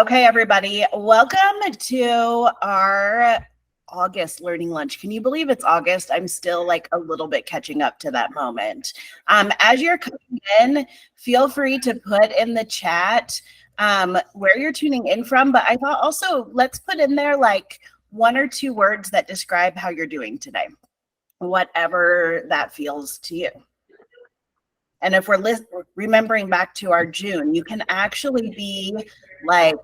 Okay, everybody, welcome to our August learning lunch. Can you believe it's August? I'm still like a little bit catching up to that moment. As you're coming in, feel free to put in the chat where you're tuning in from. But I thought also let's put in there like one or two words that describe how you're doing today, whatever that feels to you. And if we're remembering back to our June, you can actually be like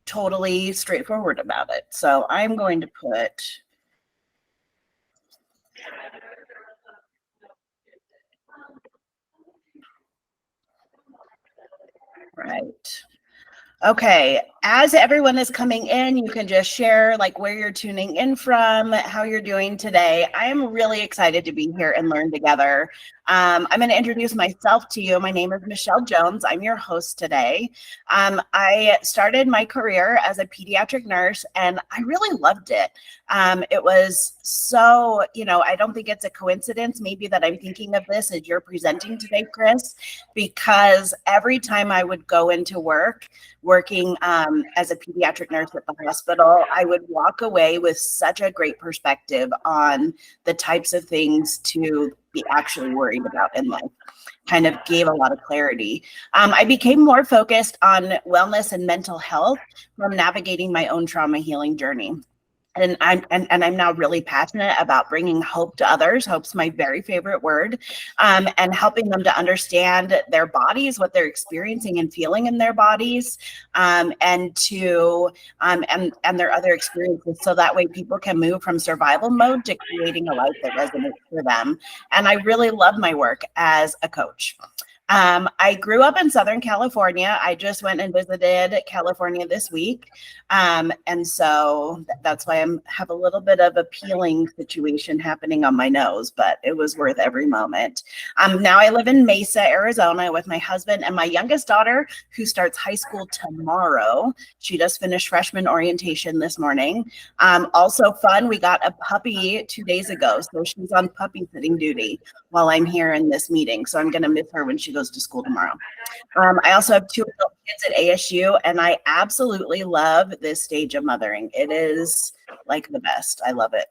totally straightforward about it. So I'm going to put right. Okay, as everyone is coming in, you can just share like where you're tuning in from, how you're doing today. I am really excited to be here and learn together. I'm going to introduce myself to you. My name is Michelle Jones. I'm your host today. I started my career as a pediatric nurse and I really loved it. It was so, I don't think it's a coincidence maybe that I'm thinking of this as you're presenting today, Kris, because every time I would go into working as a pediatric nurse at the hospital, I would walk away with such a great perspective on the types of things to be actually worried about in life. Kind of gave a lot of clarity. I became more focused on wellness and mental health from navigating my own trauma healing journey. And I'm now really passionate about bringing hope to others. Hope's my very favorite word, and helping them to understand their bodies, what they're experiencing and feeling in their bodies, and their other experiences, so that way people can move from survival mode to creating a life that resonates for them. And I really love my work as a coach. I grew up in Southern California. I just went and visited California this week. And so that's why I have a little bit of a peeling situation happening on my nose, but it was worth every moment. Now I live in Mesa, Arizona with my husband and my youngest daughter, who starts high school tomorrow. She just finished freshman orientation this morning. Also fun, we got a puppy 2 days ago. So she's on puppy sitting duty while I'm here in this meeting. So I'm going to miss her when she goes to school tomorrow. I also have 2 adult kids at ASU, and I absolutely love this stage of mothering. It is like the best. I love it.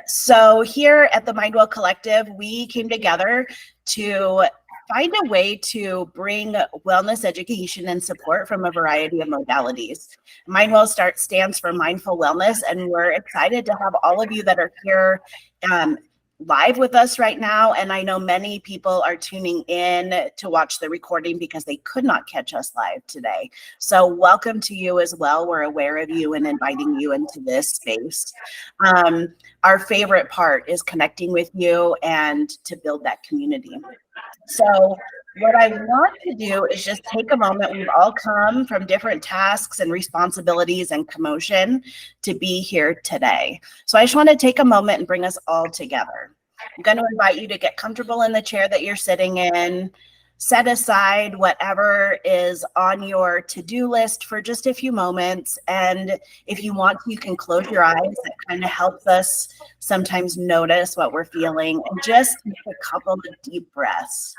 So here at the Mindwell Collective, we came together to find a way to bring wellness education and support from a variety of modalities. Mindwell stands for Mindful Wellness, and we're excited to have all of you that are here live with us right now. And I know many people are tuning in to watch the recording because they could not catch us live today. So welcome to you as well. We're aware of you and inviting you into this space. Our favorite part is connecting with you and to build that community. So what I want to do is just take a moment. We've all come from different tasks and responsibilities and commotion to be here today. So I just want to take a moment and bring us all together. I'm going to invite you to get comfortable in the chair that you're sitting in. Set aside whatever is on your to-do list for just a few moments. And if you want, you can close your eyes. That kind of helps us sometimes notice what we're feeling, and just take a couple of deep breaths.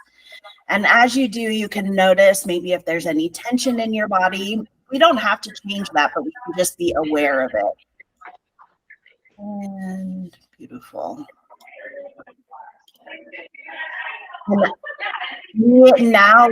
And as you do, you can notice maybe if there's any tension in your body. We don't have to change that, but we can just be aware of it. And beautiful. And now,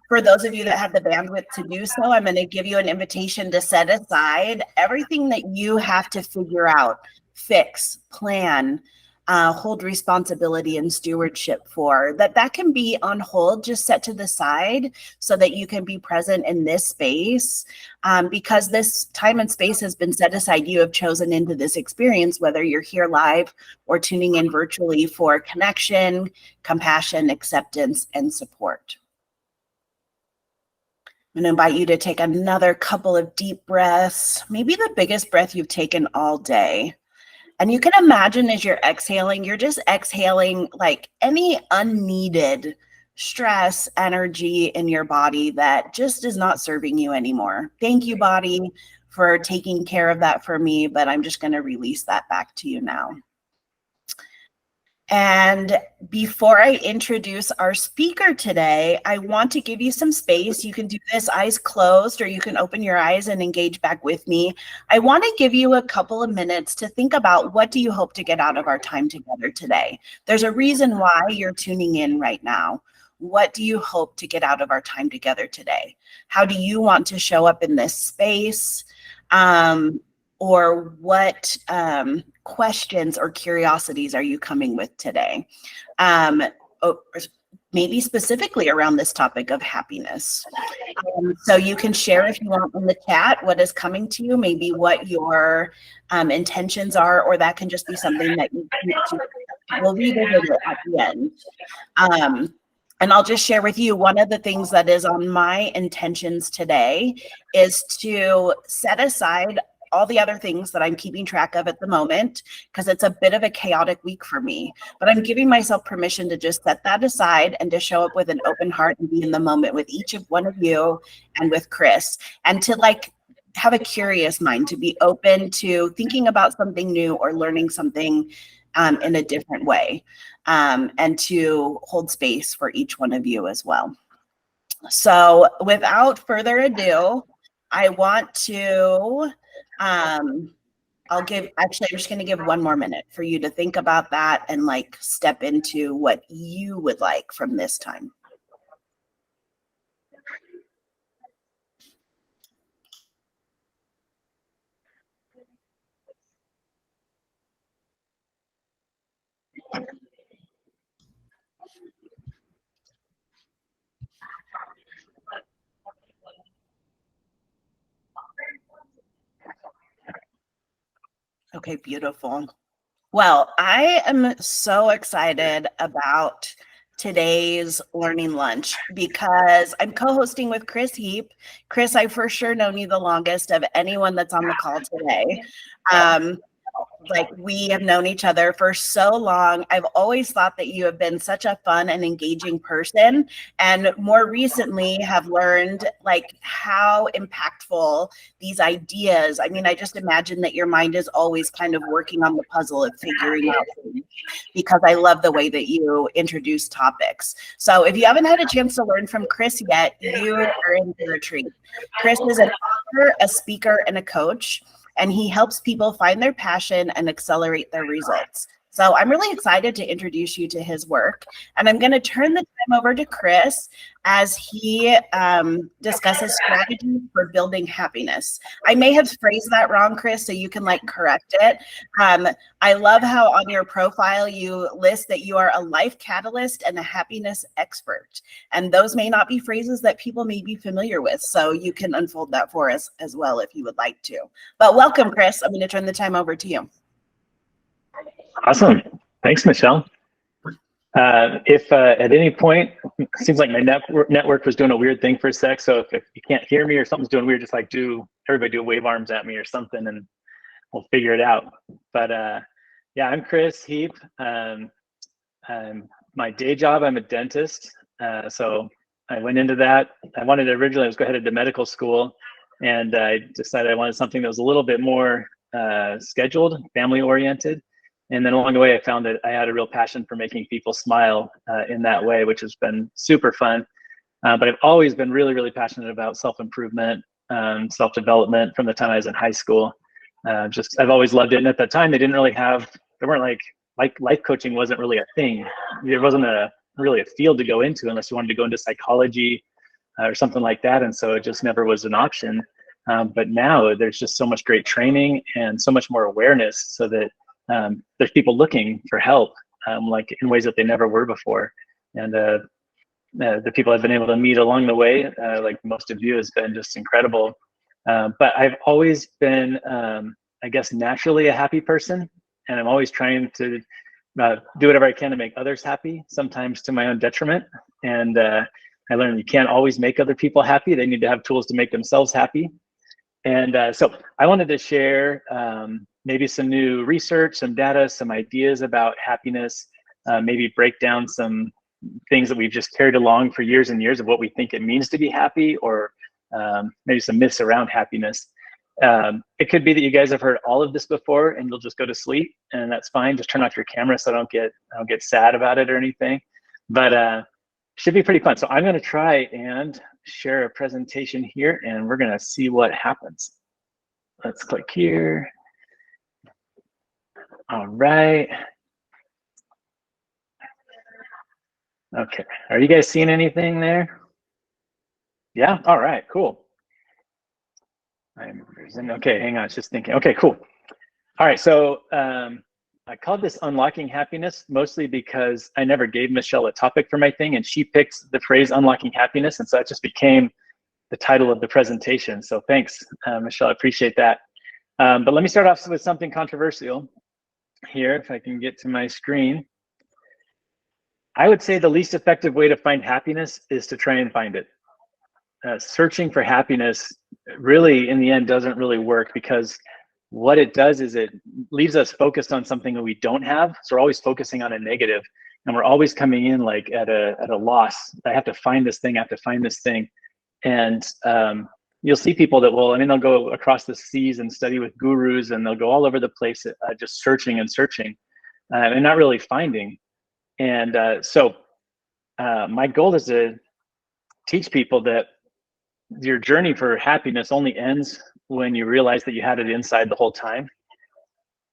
for those of you that have the bandwidth to do so, I'm going to give you an invitation to set aside everything that you have to figure out, fix, plan, hold responsibility and stewardship for. That can be on hold, just set to the side so that you can be present in this space, because this time and space has been set aside. You have chosen into this experience, whether you're here live or tuning in virtually, for connection, compassion, acceptance, and support. I'm going to invite you to take another couple of deep breaths, maybe the biggest breath you've taken all day. And you can imagine as you're exhaling, you're just exhaling like any unneeded stress, energy in your body that just is not serving you anymore. Thank you, body, for taking care of that for me, but I'm just going to release that back to you now. And before I introduce our speaker today, I want to give you some space. You can do this eyes closed, or you can open your eyes and engage back with me. I want to give you a couple of minutes to think about, what do you hope to get out of our time together today? There's a reason why you're tuning in right now. What do you hope to get out of our time together today? How do you want to show up in this space? Or what questions or curiosities are you coming with today? Maybe specifically around this topic of happiness. So you can share, if you want, in the chat what is coming to you, maybe what your intentions are, or that can just be something that we'll revisit it at the end. And I'll just share with you, one of the things that is on my intentions today is to set aside all the other things that I'm keeping track of at the moment, because it's a bit of a chaotic week for me. But I'm giving myself permission to just set that aside and to show up with an open heart and be in the moment with each of one of you and with Kris, and to have a curious mind, to be open to thinking about something new or learning something in a different way, and to hold space for each one of you as well. So without further ado, I want to, I'm just going to give 1 more minute for you to think about that and step into what you would like from this time. Okay, beautiful. Well, I am so excited about today's learning lunch because I'm co-hosting with Kris Heap. Kris, I've for sure known you the longest of anyone that's on the call today. We have known each other for so long. I've always thought that you have been such a fun and engaging person, and more recently have learned how impactful these ideas. I mean, I just imagine that your mind is always kind of working on the puzzle of figuring out things, because I love the way that you introduce topics. So if you haven't had a chance to learn from Kris yet, you are in for a treat. Kris is an author, a speaker, and a coach, and he helps people find their passion and accelerate their results. So I'm really excited to introduce you to his work, and I'm going to turn the time over to Kris as he discusses strategies for building happiness. I may have phrased that wrong, Kris, so you can correct it. I love how on your profile you list that you are a life catalyst and a happiness expert, and those may not be phrases that people may be familiar with, so you can unfold that for us as well if you would like to. But welcome, Kris. I'm going to turn the time over to you. Awesome. Thanks, Michelle. If at any point, it seems like my network was doing a weird thing for a sec. So if you can't hear me or something's doing weird, just everybody do wave arms at me or something, and we'll figure it out. But yeah, I'm Kris Heap. My day job, I'm a dentist. So I went into that. I was go headed to medical school, and I decided I wanted something that was a little bit more scheduled, family oriented. And then along the way, I found that I had a real passion for making people smile in that way, which has been super fun. But I've always been really, really passionate about self-improvement, self-development from the time I was in high school. I've always loved it. And at that time, there weren't life coaching wasn't really a thing. There wasn't really a field to go into unless you wanted to go into psychology or something like that. And so it just never was an option. But now there's just so much great training and so much more awareness, so that there's people looking for help, in ways that they never were before. And the people I've been able to meet along the way, like most of you, has been just incredible. But I've always been, I guess, naturally a happy person, and I'm always trying to do whatever I can to make others happy, sometimes to my own detriment. And I learned you can't always make other people happy. They need to have tools to make themselves happy. And so I wanted to share maybe some new research, some data, some ideas about happiness, maybe break down some things that we've just carried along for years and years of what we think it means to be happy, or maybe some myths around happiness. It could be that you guys have heard all of this before and you'll just go to sleep, and that's fine. Just turn off your camera so I don't get sad about it or anything. But should be pretty fun. So I'm going to try and share a presentation here, and we're going to see what happens. Let's click here. All right. Okay. Are you guys seeing anything there? Yeah. All right. Cool. Okay. Hang on. It's just thinking. Okay. Cool. All right. So I called this Unlocking Happiness mostly because I never gave Michelle a topic for my thing, and she picked the phrase Unlocking Happiness, and so it just became the title of the presentation. So thanks, Michelle. I appreciate that. But let me start off with something controversial here, if I can get to my screen. I would say the least effective way to find happiness is to try and find it. Searching for happiness really, in the end, doesn't really work, because what it does is it leaves us focused on something that we don't have. So we're always focusing on a negative, and we're always coming in like at a loss. I have to find this thing, I have to find this thing. And you'll see people that will, I mean, they'll go across the seas and study with gurus, and they'll go all over the place just searching and searching and not really finding. And so my goal is to teach people that your journey for happiness only ends when you realize that you had it inside the whole time.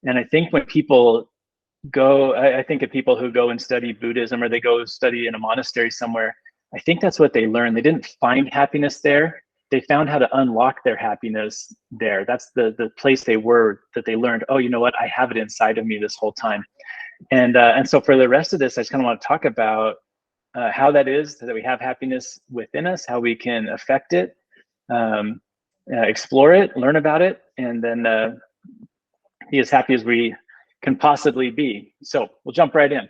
And I think when people go, I think of people who go and study Buddhism, or they go study in a monastery somewhere, I think that's what they learned. They didn't find happiness there. They found how to unlock their happiness there. That's the place they were, that they learned, oh, you know what? I have it inside of me this whole time. And so for the rest of this, I just kind of want to talk about how that is that we have happiness within us, how we can affect it, explore it, learn about it, and then be as happy as we can possibly be. So we'll jump right in.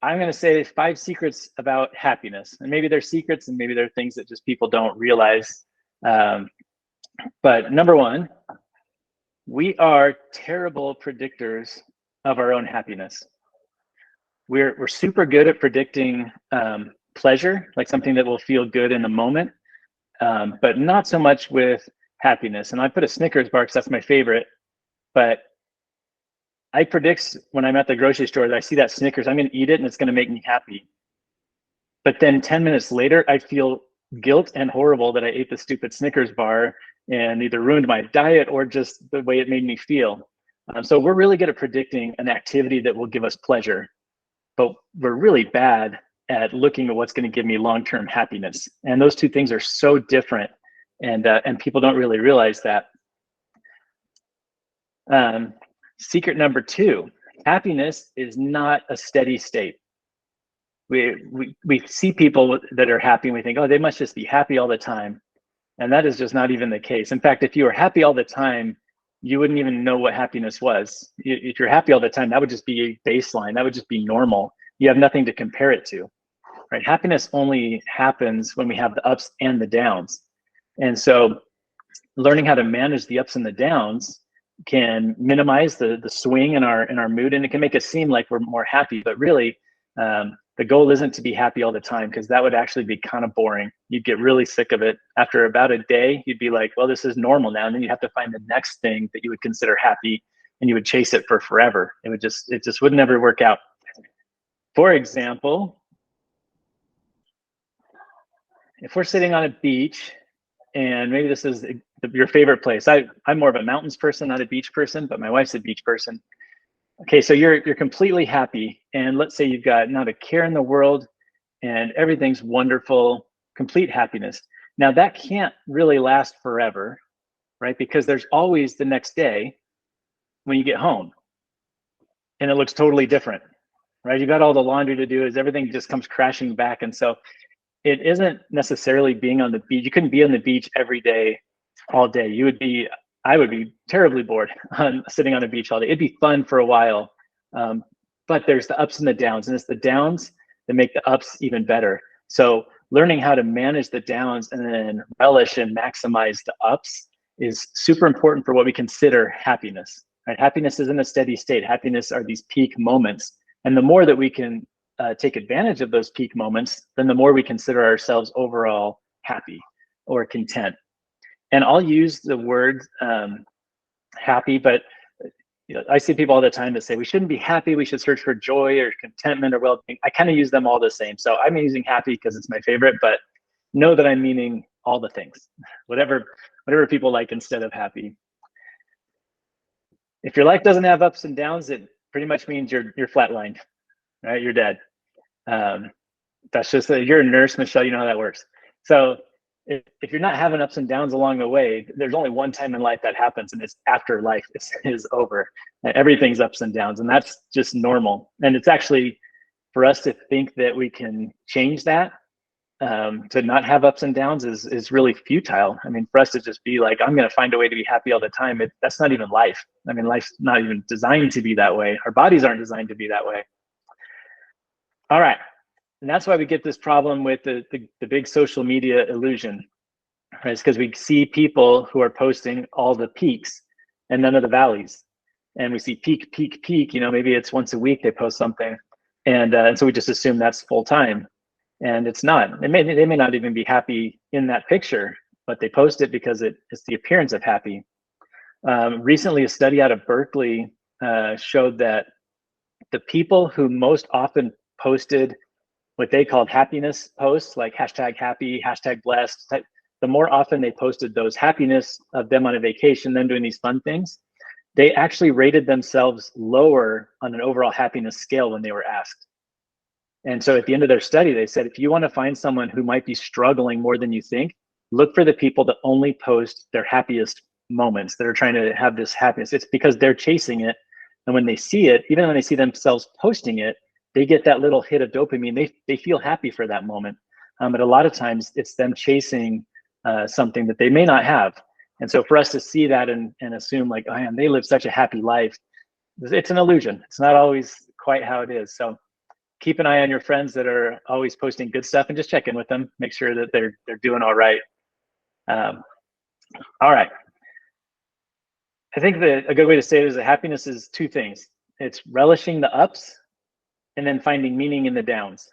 I'm going to say 5 secrets about happiness, and maybe they're secrets and maybe they're things that just people don't realize. But number 1, we are terrible predictors of our own happiness. We're super good at predicting pleasure, like something that will feel good in the moment, but not so much with happiness. And I put a Snickers bar because that's my favorite, but I predict when I'm at the grocery store that I see that Snickers, I'm going to eat it and it's going to make me happy. But then 10 minutes later, I feel guilt and horrible that I ate the stupid Snickers bar and either ruined my diet or just the way it made me feel. So we're really good at predicting an activity that will give us pleasure, but we're really bad at looking at what's going to give me long-term happiness. And those two things are so different, and people don't really realize that. Secret number 2, happiness is not a steady state. We see people that are happy and we think, oh, they must just be happy all the time. And that is just not even the case. In fact, if you were happy all the time, you wouldn't even know what happiness was. If you're happy all the time, that would just be a baseline. That would just be normal. You have nothing to compare it to, right? Happiness only happens when we have the ups and the downs. And so learning how to manage the ups and the downs can minimize the swing in our mood, and it can make us seem like we're more happy. But really, the goal isn't to be happy all the time, because that would actually be kind of boring. You'd get really sick of it. After about a day, you'd be like, well, this is normal now. And then you have to find the next thing that you would consider happy, and you would chase it for forever. It just would never work out. For example, if we're sitting on a beach, and maybe this is your favorite place. I'm more of a mountains person, not a beach person, but my wife's a beach person. Okay, so you're completely happy, and let's say you've got not a care in the world, and everything's wonderful, complete happiness. Now that can't really last forever, right? Because there's always the next day when you get home, and it looks totally different, right? You got all the laundry to do, as everything just comes crashing back. And so it isn't necessarily being on the beach. You couldn't be on the beach every day, all day. I would be terribly bored sitting on a beach all day. It'd be fun for a while, but there's the ups and the downs, and it's the downs that make the ups even better. So learning how to manage the downs and then relish and maximize the ups is super important for what we consider happiness. Right? Happiness isn't a steady state. Happiness are these peak moments, and the more that we can take advantage of those peak moments, then the more we consider ourselves overall happy or content. And I'll use the word happy, but I see people all the time that say we shouldn't be happy, we should search for joy or contentment or well-being. I kind of use them all the same. So I'm using happy because it's my favorite, but know that I'm meaning all the things, whatever people like instead of happy. If your life doesn't have ups and downs, it pretty much means you're flatlined, right? You're dead. That's just you're a nurse, Michelle. You know how that works. So if you're not having ups and downs along the way, there's only one time in life that happens, and it's after life is over. Everything's ups and downs, and that's just normal. And it's actually for us to think that we can change that, to not have ups and downs is really futile. I mean, for us to just be like, I'm going to find a way to be happy all the time, that's not even life. I mean, life's not even designed to be that way. Our bodies aren't designed to be that way. All right. And that's why we get this problem with the big social media illusion, right? It's because we see people who are posting all the peaks and none of the valleys. And we see peak, peak, peak, maybe it's once a week they post something. And so we just assume that's full time. And it's not. They may not even be happy in that picture, but they post it because it's the appearance of happy. Recently, a study out of Berkeley showed that the people who most often posted what they called happiness posts, like #happy, #blessed, the more often they posted those happiness of them on a vacation, them doing these fun things, they actually rated themselves lower on an overall happiness scale when they were asked. And so at the end of their study, they said, if you want to find someone who might be struggling more than you think, look for the people that only post their happiest moments, that are trying to have this happiness. It's because they're chasing it. And when they see it, even when they see themselves posting it, they get that little hit of dopamine. They feel happy for that moment. But a lot of times it's them chasing something that they may not have. And so for us to see that and assume like, oh man, they live such a happy life, it's an illusion. It's not always quite how it is. So keep an eye on your friends that are always posting good stuff and just check in with them. Make sure that they're doing all right. All right. I think that a good way to say it is that happiness is two things. It's relishing the ups and then finding meaning in the downs,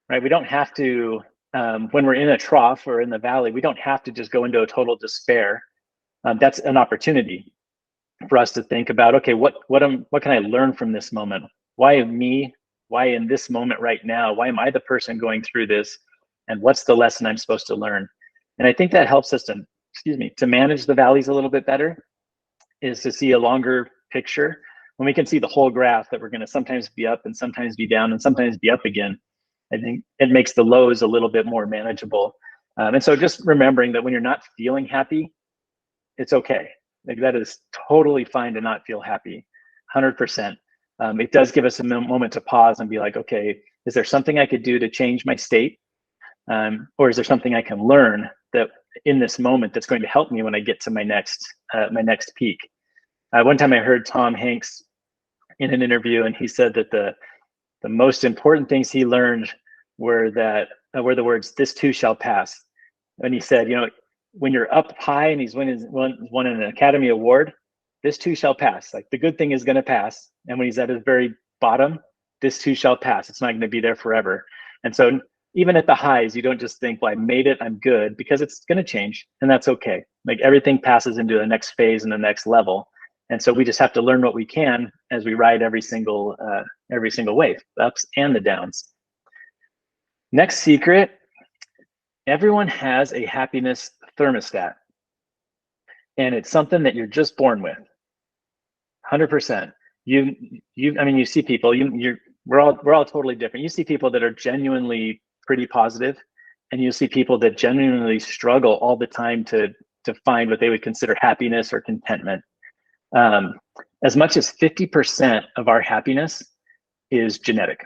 right? We don't have to, when we're in a trough or in the valley, we don't have to just go into a total despair. That's an opportunity for us to think about, okay, what can I learn from this moment? Why me? Why in this moment right now? Why am I the person going through this? And what's the lesson I'm supposed to learn? And I think that helps us to manage the valleys a little bit better, is to see a longer picture. When we can see the whole graph that we're going to sometimes be up and sometimes be down and sometimes be up again, I think it makes the lows a little bit more manageable. And so just remembering that when you're not feeling happy, it's okay. Like that is totally fine to not feel happy, 100%. It does give us a moment to pause and be like, okay, is there something I could do to change my state? Or is there something I can learn that in this moment that's going to help me when I get to my next peak? One time I heard Tom Hanks in an interview, and he said that the most important things he learned were the words, "This too shall pass." And he said, when you're up high and he's won an Academy Award, this too shall pass. Like the good thing is going to pass. And when he's at his very bottom, this too shall pass. It's not going to be there forever. And so even at the highs, you don't just think, well, I made it, I'm good, because it's going to change, and that's okay. Like everything passes into the next phase and the next level. And so we just have to learn what we can as we ride every single wave, the ups and the downs. Next secret, everyone has a happiness thermostat. And it's something that you're just born with, 100%. You see people, we're all totally different. You see people that are genuinely pretty positive, and you see people that genuinely struggle all the time to find what they would consider happiness or contentment. As much as 50% of our happiness is genetic.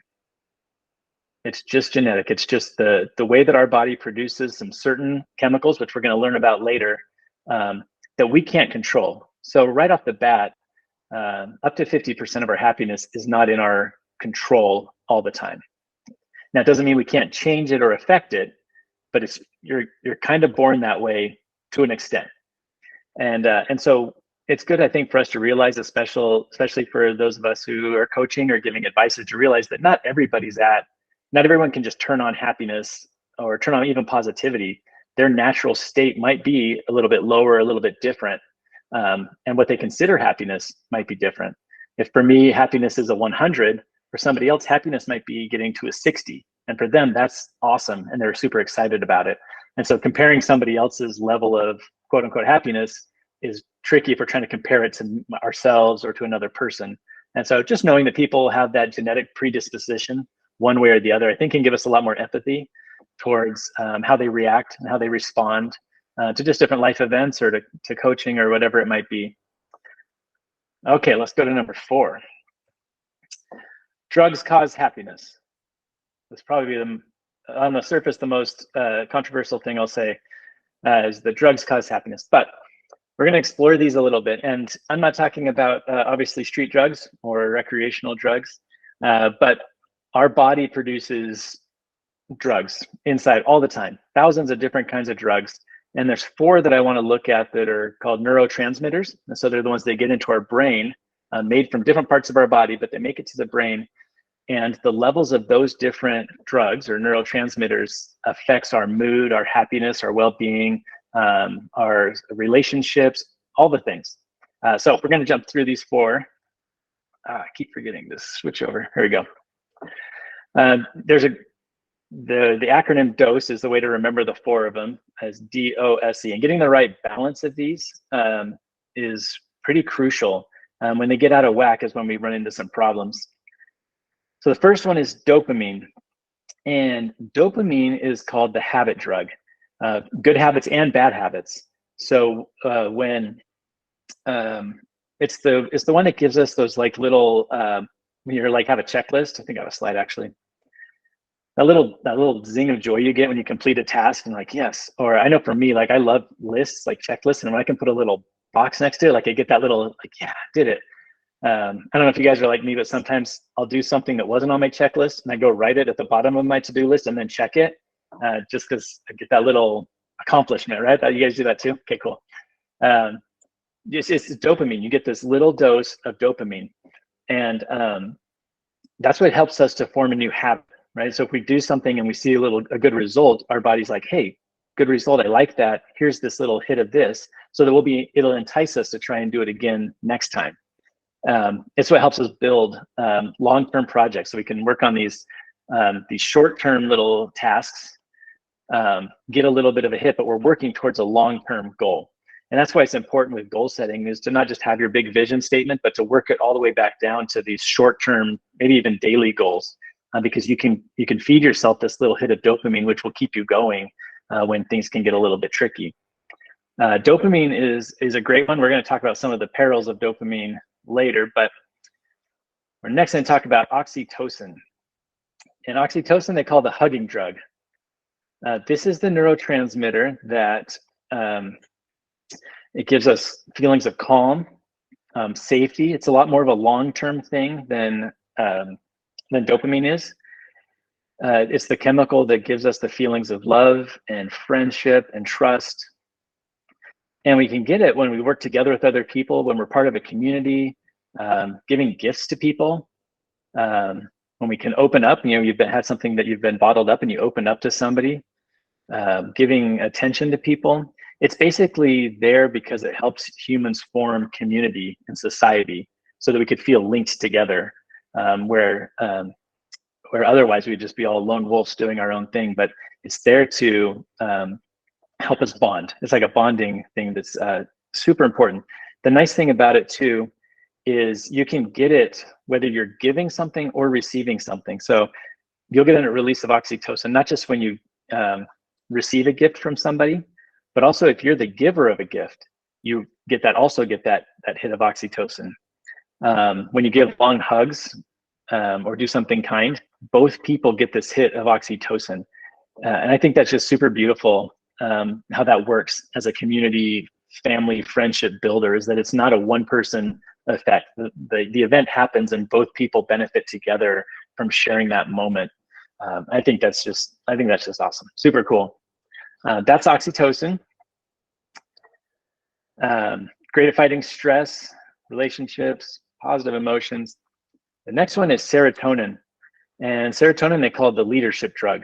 It's just genetic. It's just the way that our body produces some certain chemicals, which we're going to learn about later, that we can't control. So right off the bat, up to 50% of our happiness is not in our control all the time. Now, it doesn't mean we can't change it or affect it, but you're kind of born that way to an extent. And so it's good, I think, for us to realize, especially for those of us who are coaching or giving advice, to realize that not everyone can just turn on happiness or turn on even positivity. their natural state might be a little bit lower, a little bit different. And what they consider happiness might be different. If for me, happiness is a 100, for somebody else, happiness might be getting to a 60. And for them, that's awesome. And they're super excited about it. And so comparing somebody else's level of quote unquote happiness is tricky if we're trying to compare it to ourselves or to another person. And so just knowing that people have that genetic predisposition one way or the other, I think can give us a lot more empathy towards how they react and how they respond to just different life events or to coaching or whatever it might be. Okay, let's go to number 4. Drugs cause happiness. This probably be on the surface the most controversial thing I'll say is that drugs cause happiness. But we're going to explore these a little bit. And I'm not talking about obviously street drugs or recreational drugs, but our body produces drugs inside all the time, thousands of different kinds of drugs. And there's 4 that I want to look at that are called neurotransmitters. And so they're the ones that get into our brain, made from different parts of our body, but they make it to the brain. And the levels of those different drugs or neurotransmitters affects our mood, our happiness, our well-being, our relationships, all the things. So we're going to jump through these 4. I keep forgetting to switch over. Here we go. The acronym DOSE is the way to remember the 4 of them, as DOSE. And getting the right balance of these is pretty crucial. When they get out of whack is when we run into some problems. So the first one is dopamine. And dopamine is called the habit drug. Good habits and bad habits. So when it's the one that gives us those like little when you're like have a checklist. I think I have a slide actually. That little zing of joy you get when you complete a task and like yes. Or I know for me, like I love lists, like checklists, and when I can put a little box next to it, like I get that little like yeah, I did it. I don't know if you guys are like me, but sometimes I'll do something that wasn't on my checklist and I go write it at the bottom of my to-do list and then check it just because I get that little accomplishment, right? You guys do that too? Okay, cool. It's dopamine. You get this little dose of dopamine, and that's what helps us to form a new habit, right? So if we do something and we see a good result, our body's like, hey, good result. I like that. Here's this little hit of this. So that it'll entice us to try and do it again next time. It's what helps us build long-term projects, so we can work on these short-term little tasks, get a little bit of a hit, but we're working towards a long-term goal. And that's why it's important with goal setting is to not just have your big vision statement, but to work it all the way back down to these short-term, maybe even daily goals, because you can feed yourself this little hit of dopamine, which will keep you going when things can get a little bit tricky. Dopamine is a great one. We're going to talk about some of the perils of dopamine later, but we're next going to talk about oxytocin. And oxytocin they call the hugging drug. This is the neurotransmitter that it gives us feelings of calm, safety. It's a lot more of a long-term thing than dopamine is. It's the chemical that gives us the feelings of love and friendship and trust. And we can get it when we work together with other people, when we're part of a community, giving gifts to people, when we can open up, you've had something that you've been bottled up and you open up to somebody, giving attention to people. It's basically there because it helps humans form community and society so that we could feel linked together, where otherwise we'd just be all lone wolves doing our own thing. But it's there to help us bond. It's like a bonding thing that's super important. The nice thing about it too is you can get it whether you're giving something or receiving something. So you'll get a release of oxytocin, not just when you receive a gift from somebody, but also if you're the giver of a gift, you get that hit of oxytocin. When you give long hugs or do something kind, both people get this hit of oxytocin. And I think that's just super beautiful how that works as a community, family, friendship builder, is that it's not a one person effect. The event happens and both people benefit together from sharing that moment. I think that's just awesome. Super cool. That's oxytocin. Great at fighting stress, relationships, positive emotions. The next one is serotonin. And serotonin they call it the leadership drug.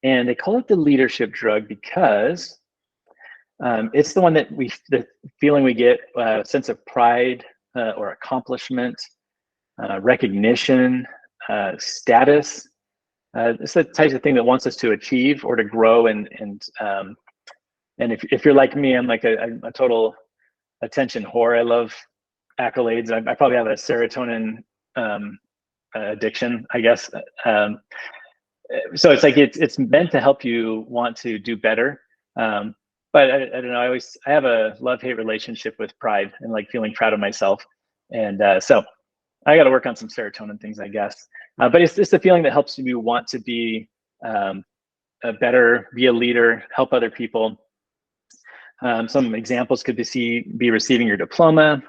And they call it the leadership drug because it's the one that the feeling we get, a sense of pride or accomplishment, recognition, status. It's the type of thing that wants us to achieve or to grow. And if you're like me, I'm like a total attention whore. I love accolades. I probably have a serotonin addiction, I guess. So it's like it's meant to help you want to do better. But I don't know. I have a love-hate relationship with pride and like feeling proud of myself, and so I got to work on some serotonin things, I guess. But it's the feeling that helps you want to be a better, be a leader, help other people. Some examples could be receiving your diploma,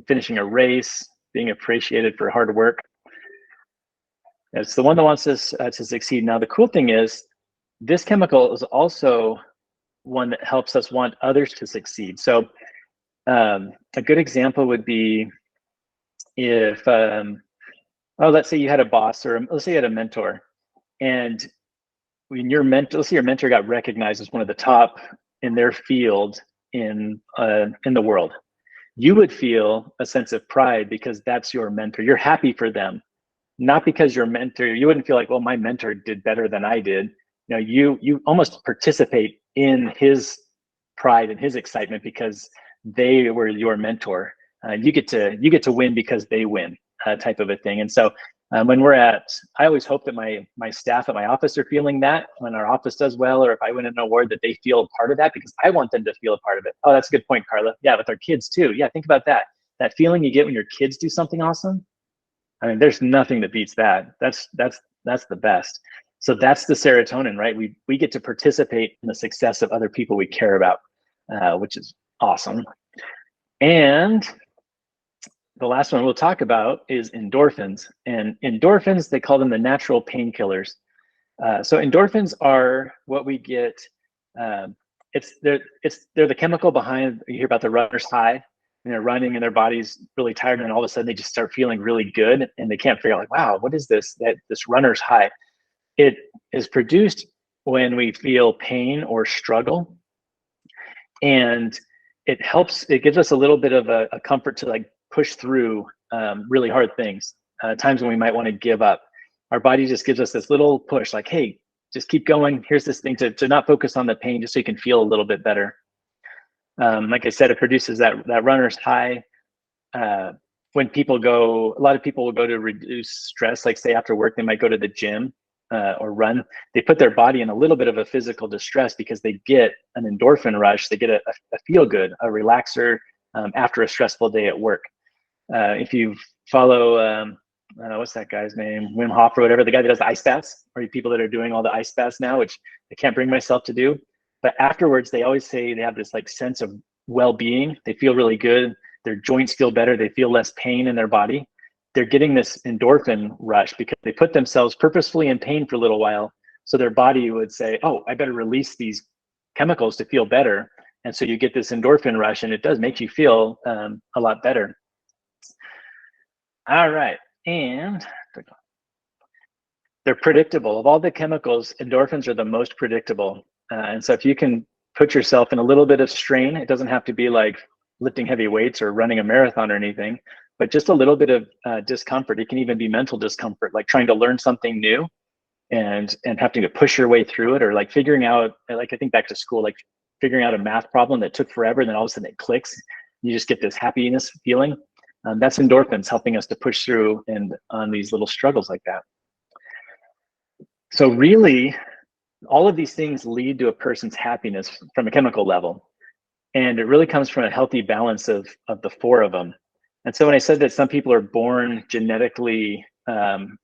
finishing a race, being appreciated for hard work. It's the one that wants us to succeed. Now, the cool thing is this chemical is also one that helps us want others to succeed. So a good example would be if, let's say you had a boss, or let's say you had a mentor, and when let's say your mentor got recognized as one of the top in their field in the world, you would feel a sense of pride because that's your mentor. You're happy for them, not because your mentor. You wouldn't feel like, well, my mentor did better than I did. You know, you almost participate in his pride and his excitement because they were your mentor. You get to win because they win, type of a thing. And so when I always hope that my staff at my office are feeling that when our office does well, or if I win an award, that they feel a part of that, because I want them to feel a part of it. Oh, that's a good point, Carla. Yeah, with our kids too. Yeah, think about that. That feeling you get when your kids do something awesome. I mean, there's nothing that beats that. That's the best. So that's the serotonin, right? We get to participate in the success of other people we care about, which is awesome. And the last one we'll talk about is endorphins. And endorphins, they call them the natural painkillers. So endorphins are what we get. They're the chemical behind, you hear about the runner's high, and they're running and their body's really tired, and all of a sudden they just start feeling really good, and they can't figure out, like, wow, what is this runner's high? It is produced when we feel pain or struggle, and it gives us a little bit of a comfort to like push through really hard things, times when we might want to give up. Our body just gives us this little push, like, hey, just keep going. Here's this thing to not focus on the pain, just so you can feel a little bit better. Like I said, it produces that runner's high. When a lot of people will go to reduce stress, like say after work, they might go to the gym or run. They put their body in a little bit of a physical distress because they get an endorphin rush. They get a feel good, a relaxer after a stressful day at work. If you follow, what's that guy's name? Wim Hof or whatever, the guy that does the ice baths, or people that are doing all the ice baths now, which I can't bring myself to do. But afterwards, they always say they have this like sense of well-being. They feel really good. Their joints feel better. They feel less pain in their body. They're getting this endorphin rush because they put themselves purposefully in pain for a little while. So their body would say, oh, I better release these chemicals to feel better. And so you get this endorphin rush, and it does make you feel a lot better. All right. And they're predictable. Of all the chemicals, endorphins are the most predictable. And so if you can put yourself in a little bit of strain, it doesn't have to be like lifting heavy weights or running a marathon or anything, but just a little bit of discomfort. It can even be mental discomfort, like trying to learn something new and having to push your way through it, or like figuring out, like I think back to school, like figuring out a math problem that took forever, and then all of a sudden it clicks. You just get this happiness feeling. That's endorphins helping us to push through and on these little struggles like that. So really, all of these things lead to a person's happiness from a chemical level. And it really comes from a healthy balance of the four of them. And so when I said that some people are born genetically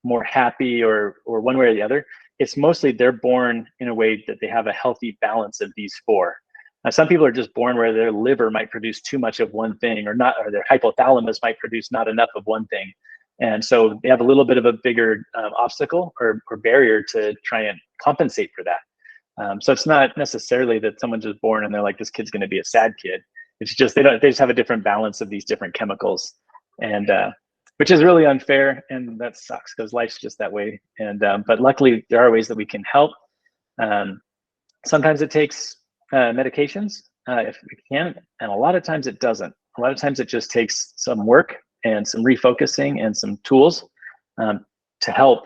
more happy or one way or the other, it's mostly they're born in a way that they have a healthy balance of these four. Now, some people are just born where their liver might produce too much of one thing, or their hypothalamus might produce not enough of one thing. And so they have a little bit of a bigger obstacle or barrier to try and compensate for that. So it's not necessarily that someone's just born and they're like, this kid's going to be a sad kid. It's just they just have a different balance of these different chemicals, and which is really unfair, and that sucks because life's just that way. And but luckily there are ways that we can help. Sometimes it takes medications if we can, and a lot of times it doesn't. A lot of times it just takes some work and some refocusing and some tools to help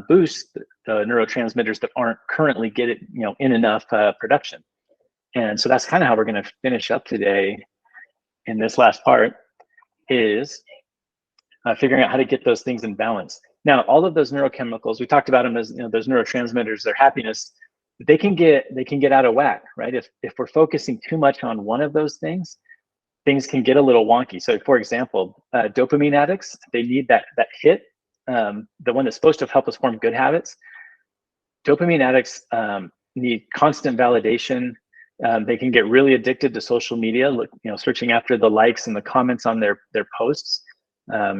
boost the neurotransmitters that aren't currently getting in enough production. And so that's kind of how we're going to finish up today in this last part, is figuring out how to get those things in balance. Now, all of those neurochemicals, we talked about them as those neurotransmitters, their happiness, they can get out of whack, right? If we're focusing too much on one of those things can get a little wonky. So, for example, dopamine addicts, they need that hit, the one that's supposed to help us form good habits. Dopamine addicts need constant validation. They can get really addicted to social media, searching after the likes and the comments on their posts. A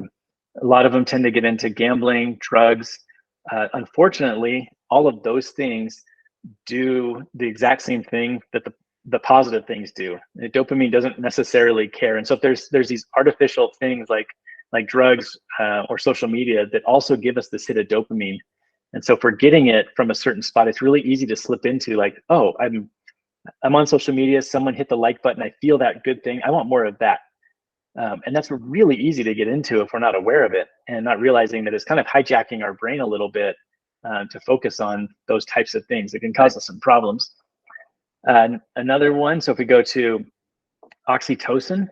lot of them tend to get into gambling, drugs. Unfortunately, all of those things do the exact same thing that the positive things do. Dopamine doesn't necessarily care. And so if there's these artificial things like drugs or social media that also give us this hit of dopamine. And so if we're getting it from a certain spot, it's really easy to slip into like, oh, I'm on social media, someone hit the like button, I feel that good thing, I want more of that. And that's really easy to get into if we're not aware of it and not realizing that it's kind of hijacking our brain a little bit to focus on those types of things. It can cause us some problems. Another one, so if we go to oxytocin,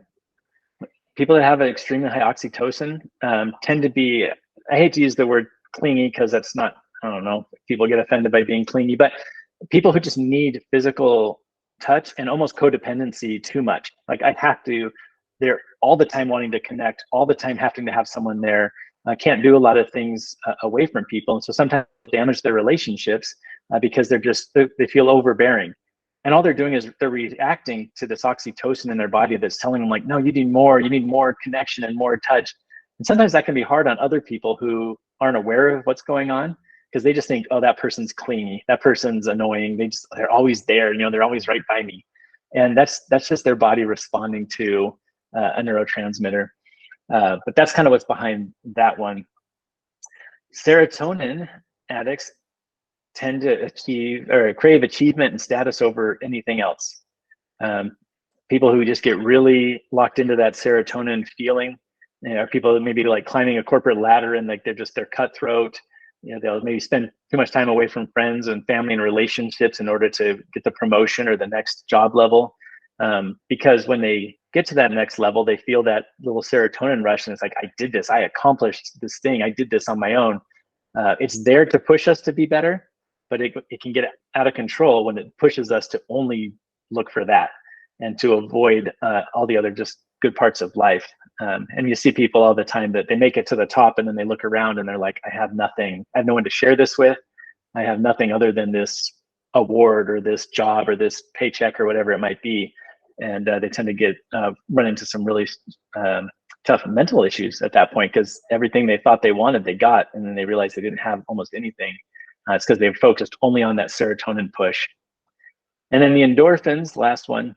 people that have an extremely high oxytocin tend to be, I hate to use the word clingy because that's not, I don't know, people get offended by being clingy, but people who just need physical touch and almost codependency too much. Like they're all the time wanting to connect, all the time having to have someone there. Can't do a lot of things away from people. And so sometimes they damage their relationships because they feel overbearing. And all they're doing is they're reacting to this oxytocin in their body that's telling them like, no, you need more connection and more touch. And sometimes that can be hard on other people who aren't aware of what's going on, because they just think, oh, that person's clingy, that person's annoying, they're always there, they're always right by me. And that's just their body responding to a neurotransmitter. But that's kind of what's behind that one. Serotonin addicts tend to achieve or crave achievement and status over anything else. People who just get really locked into that serotonin feeling, people that maybe like climbing a corporate ladder and like they're cutthroat. They'll maybe spend too much time away from friends and family and relationships in order to get the promotion or the next job level. Because when they get to that next level, they feel that little serotonin rush and it's like, I did this, I accomplished this thing, I did this on my own. It's there to push us to be better, but it can get out of control when it pushes us to only look for that and to avoid all the other just good parts of life. And you see people all the time that they make it to the top and then they look around and they're like, I have nothing, I have no one to share this with. I have nothing other than this award or this job or this paycheck or whatever it might be. And they tend to run into some really tough mental issues at that point, because everything they thought they wanted, they got, and then they realized they didn't have almost anything. It's because they focused only on that serotonin push. And then the endorphins, last one,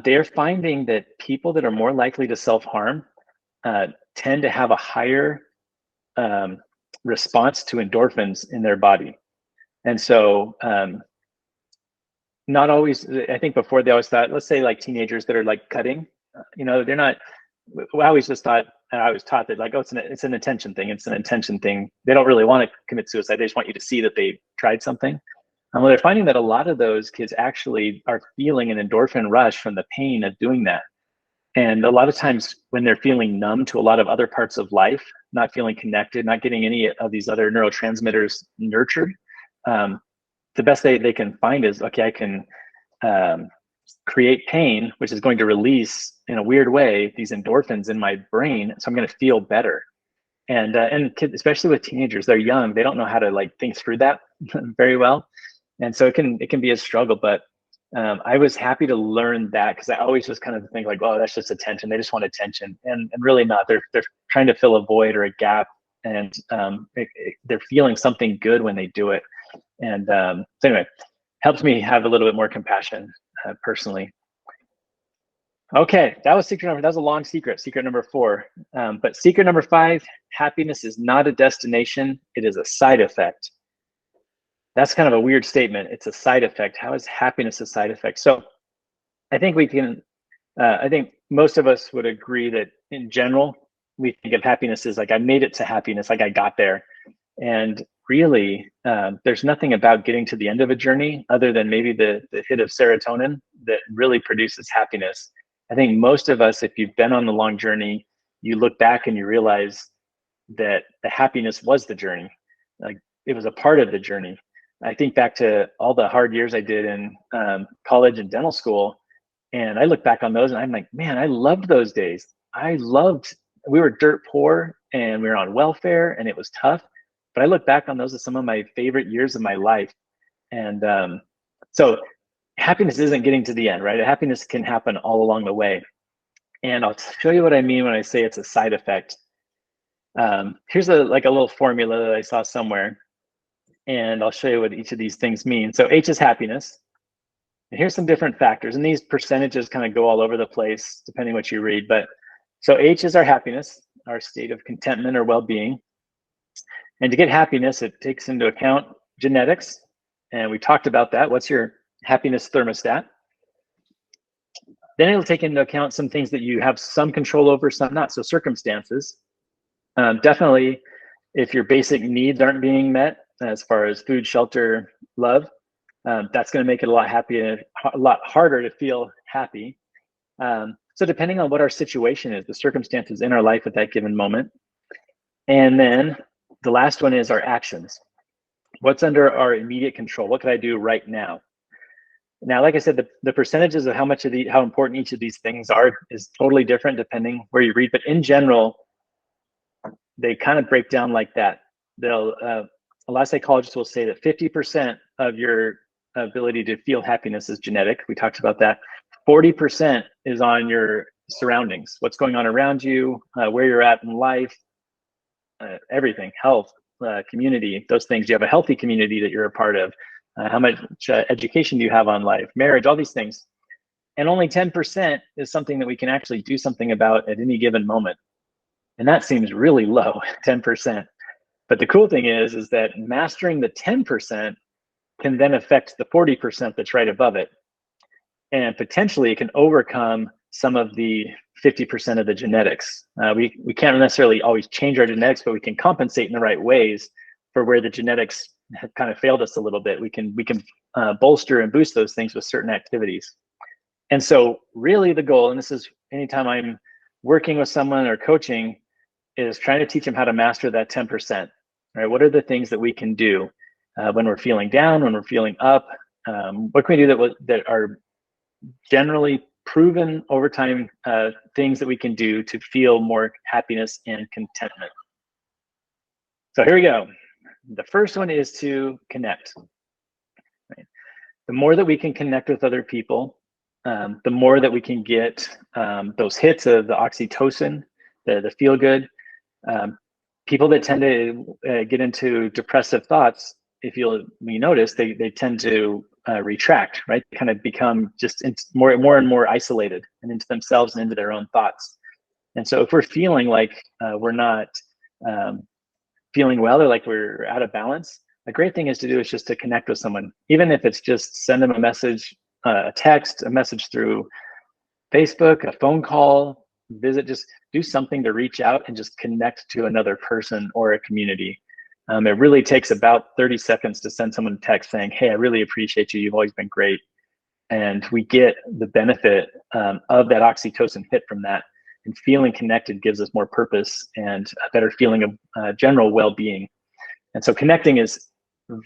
they're finding that people that are more likely to self-harm tend to have a higher response to endorphins in their body. And so not always, I think before they always thought, let's say like teenagers that are like cutting, they're not, I always just thought, I was taught that like, oh, it's an attention thing. It's an intention thing. They don't really want to commit suicide. They just want you to see that they tried something. Well, they're finding that a lot of those kids actually are feeling an endorphin rush from the pain of doing that. And a lot of times when they're feeling numb to a lot of other parts of life, not feeling connected, not getting any of these other neurotransmitters nurtured, the best they can find is, okay, I can create pain, which is going to release in a weird way these endorphins in my brain, so I'm going to feel better. And kids, especially with teenagers, they're young, they don't know how to like think through that very well, and so it can be a struggle. But I was happy to learn that, because I always just kind of think like, oh, that's just attention. They just want attention, and really not. They're trying to fill a void or a gap, and they're feeling something good when they do it. And so anyway, helps me have a little bit more compassion personally. Okay, that was that was a long secret number 4. But secret number 5, happiness is not a destination, it is a side effect. that's kind of a weird statement. It's a side effect. How is happiness a side effect? So I think we can, I think most of us would agree that in general, we think of happiness as like, I made it to happiness, like I got there. And really, there's nothing about getting to the end of a journey other than maybe the hit of serotonin that really produces happiness. I think most of us, if you've been on the long journey, you look back and you realize that the happiness was the journey. Like it was a part of the journey. I think back to all the hard years I did in college and dental school, and I look back on those and I'm like, man, I loved those days. We were dirt poor and we were on welfare and it was tough. But I look back on those as some of my favorite years of my life. And so happiness isn't getting to the end, right? Happiness can happen all along the way. And I'll show you what I mean when I say it's a side effect. Here's a little formula that I saw somewhere, and I'll show you what each of these things mean. So H is happiness. And here's some different factors, and these percentages kind of go all over the place depending what you read. But so H is our happiness, our state of contentment or well-being. And to get happiness, it takes into account genetics, and we talked about that. What's your happiness thermostat? Then it'll take into account some things that you have some control over, some not. So circumstances. Definitely, if your basic needs aren't being met, as far as food, shelter, love, that's going to make it a lot harder to feel happy. So depending on what our situation is, the circumstances in our life at that given moment. And then the last one is our actions. What's under our immediate control? What can I do right now? Now, like I said, the percentages of how important each of these things are is totally different depending where you read. But in general, they kind of break down like that. A lot of psychologists will say that 50% of your ability to feel happiness is genetic. We talked about that. 40% is on your surroundings, what's going on around you, where you're at in life, everything, health, community, those things. You have a healthy community that you're a part of, how much education do you have on life, marriage, all these things. And only 10% is something that we can actually do something about at any given moment. And that seems really low, 10%. But the cool thing is that mastering the 10% can then affect the 40% that's right above it. And potentially it can overcome some of the 50% of the genetics. We can't necessarily always change our genetics, but we can compensate in the right ways for where the genetics have kind of failed us a little bit. We can bolster and boost those things with certain activities. And so really the goal, and this is anytime I'm working with someone or coaching, is trying to teach them how to master that 10%. Right? What are the things that we can do when we're feeling down, when we're feeling up? What can we do that are generally proven over time things that we can do to feel more happiness and contentment? So here we go. The first one is to connect. Right? The more that we can connect with other people, the more that we can get those hits of the oxytocin, the feel good. People that tend to get into depressive thoughts, if you notice, they tend to retract, right? Kind of become just more and more isolated and into themselves and into their own thoughts. And so if we're feeling like we're not feeling well or like we're out of balance, a great thing is just to connect with someone, even if it's just send them a message, a text, a message through Facebook, a phone call, visit, just do something to reach out and just connect to another person or a community. It really takes about 30 seconds to send someone a text saying, hey, I really appreciate you. You've always been great. And we get the benefit of that oxytocin hit from that. And feeling connected gives us more purpose and a better feeling of general well-being. And so connecting is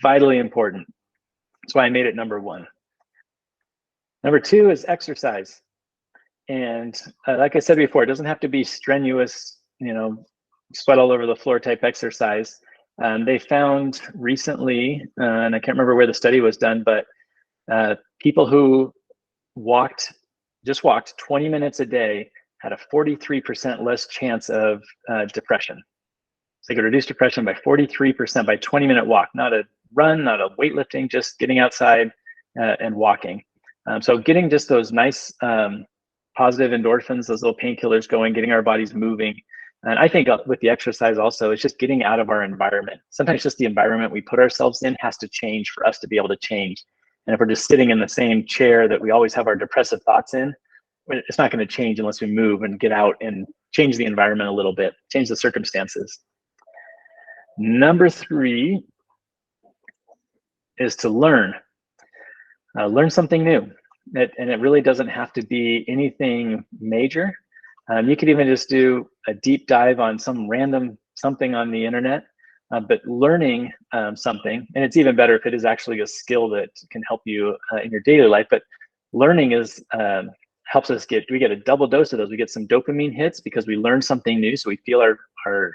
vitally important. That's why I made it number one. Number two is exercise. And like I said before, it doesn't have to be strenuous, sweat all over the floor type exercise. They found recently, and I can't remember where the study was done, but people who just walked 20 minutes a day had a 43% less chance of depression. So they could reduce depression by 43% by 20-minute walk, not a run, not a weightlifting, just getting outside and walking. So getting just those nice positive endorphins, those little painkillers going, getting our bodies moving And I think with the exercise also, it's just getting out of our environment. Sometimes just the environment we put ourselves in has to change for us to be able to change. And if we're just sitting in the same chair that we always have our depressive thoughts in, it's not going to change unless we move and get out and change the environment a little bit, change the circumstances. Number 3 is to learn. Learn something new. And it really doesn't have to be anything major. You could even just do a deep dive on some random something on the internet, but learning something, and it's even better if it is actually a skill that can help you in your daily life. But learning is helps us we get a double dose of those. We get some dopamine hits because we learn something new, so we feel our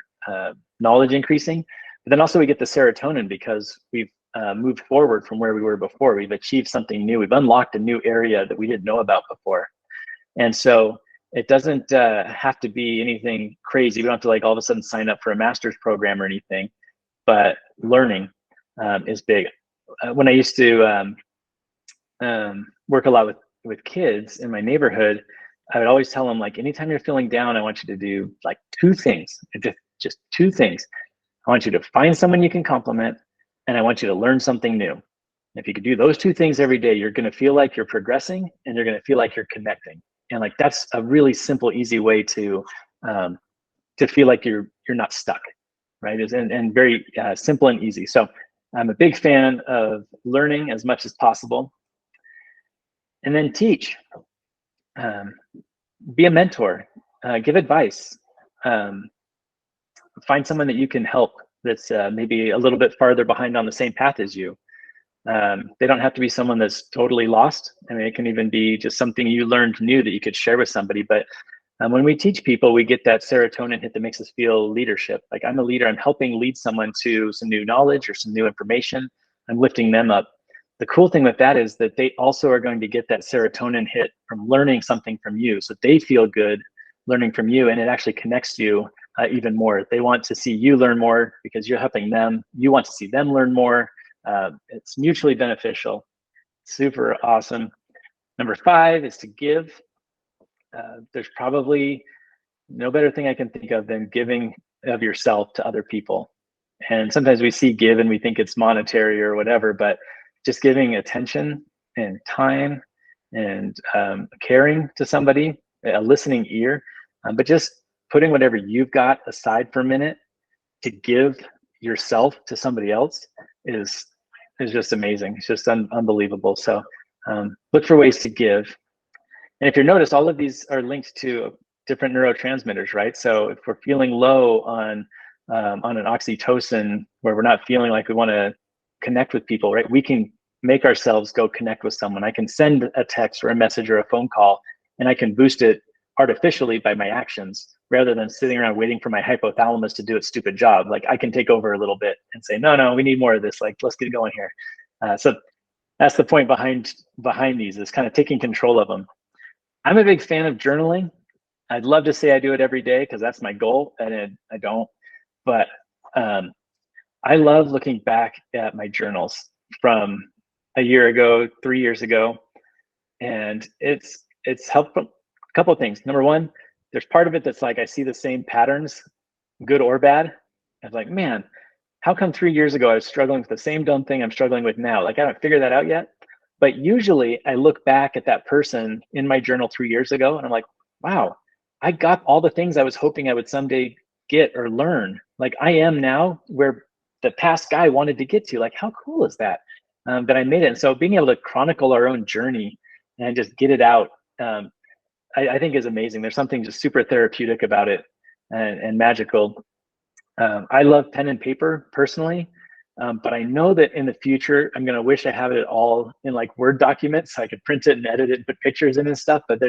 knowledge increasing. But then also we get the serotonin because we've moved forward from where we were before. We've achieved something new. We've unlocked a new area that we didn't know about before. And so it doesn't have to be anything crazy. We don't have to like all of a sudden sign up for a master's program or anything, but learning is big. When I used to work a lot with kids in my neighborhood, I would always tell them, like, anytime you're feeling down, I want you to do like 2 things, just 2 things. I want you to find someone you can compliment, and I want you to learn something new. And if you could do those 2 things every day, you're going to feel like you're progressing, and you're going to feel like you're connecting. And like, that's a really simple, easy way to feel like you're not stuck, right? And very simple and easy. So I'm a big fan of learning as much as possible. And then teach. Be a mentor. Give advice. Find someone that you can help that's maybe a little bit farther behind on the same path as you. They don't have to be someone that's totally lost. I mean, it can even be just something you learned new that you could share with somebody. But when we teach people, we get that serotonin hit that makes us feel leadership. Like, I'm a leader, I'm helping lead someone to some new knowledge or some new information. I'm lifting them up. The cool thing with that is that they also are going to get that serotonin hit from learning something from you. So they feel good learning from you, and it actually connects you even more. They want to see you learn more because you're helping them. You want to see them learn more. It's mutually beneficial. Super awesome. Number 5 is to give. There's probably no better thing I can think of than giving of yourself to other people. And sometimes we see give and we think it's monetary or whatever, but just giving attention and time and caring to somebody, a listening ear, but just putting whatever you've got aside for a minute to give yourself to somebody else is just amazing. It's just unbelievable. So look for ways to give. And if you notice, all of these are linked to different neurotransmitters, right? So if we're feeling low on an oxytocin, where we're not feeling like we want to connect with people, right? We can make ourselves go connect with someone. I can send a text or a message or a phone call, and I can boost it artificially by my actions rather than sitting around waiting for my hypothalamus to do its stupid job. Like, I can take over a little bit and say, no, we need more of this. Like, let's get going here. So that's the point behind these, is kind of taking control of them. I'm a big fan of journaling. I'd love to say I do it every day because that's my goal, and I don't. But I love looking back at my journals from a year ago, 3 years ago, and it's helpful. A couple of things. Number 1, there's part of it that's like I see the same patterns, good or bad. I'm like, man, how come 3 years ago I was struggling with the same dumb thing I'm struggling with now? Like, I haven't figured that out yet. But usually I look back at that person in my journal 3 years ago, and I'm like, wow, I got all the things I was hoping I would someday get or learn. Like, I am now where the past guy wanted to get to. Like, how cool is that? That I made it. And so being able to chronicle our own journey and just get it out, I think is amazing. There's something just super therapeutic about it and magical. I love pen and paper personally, but I know that in the future, I'm going to wish I have it all in like Word documents so I could print it and edit it and put pictures in and stuff. But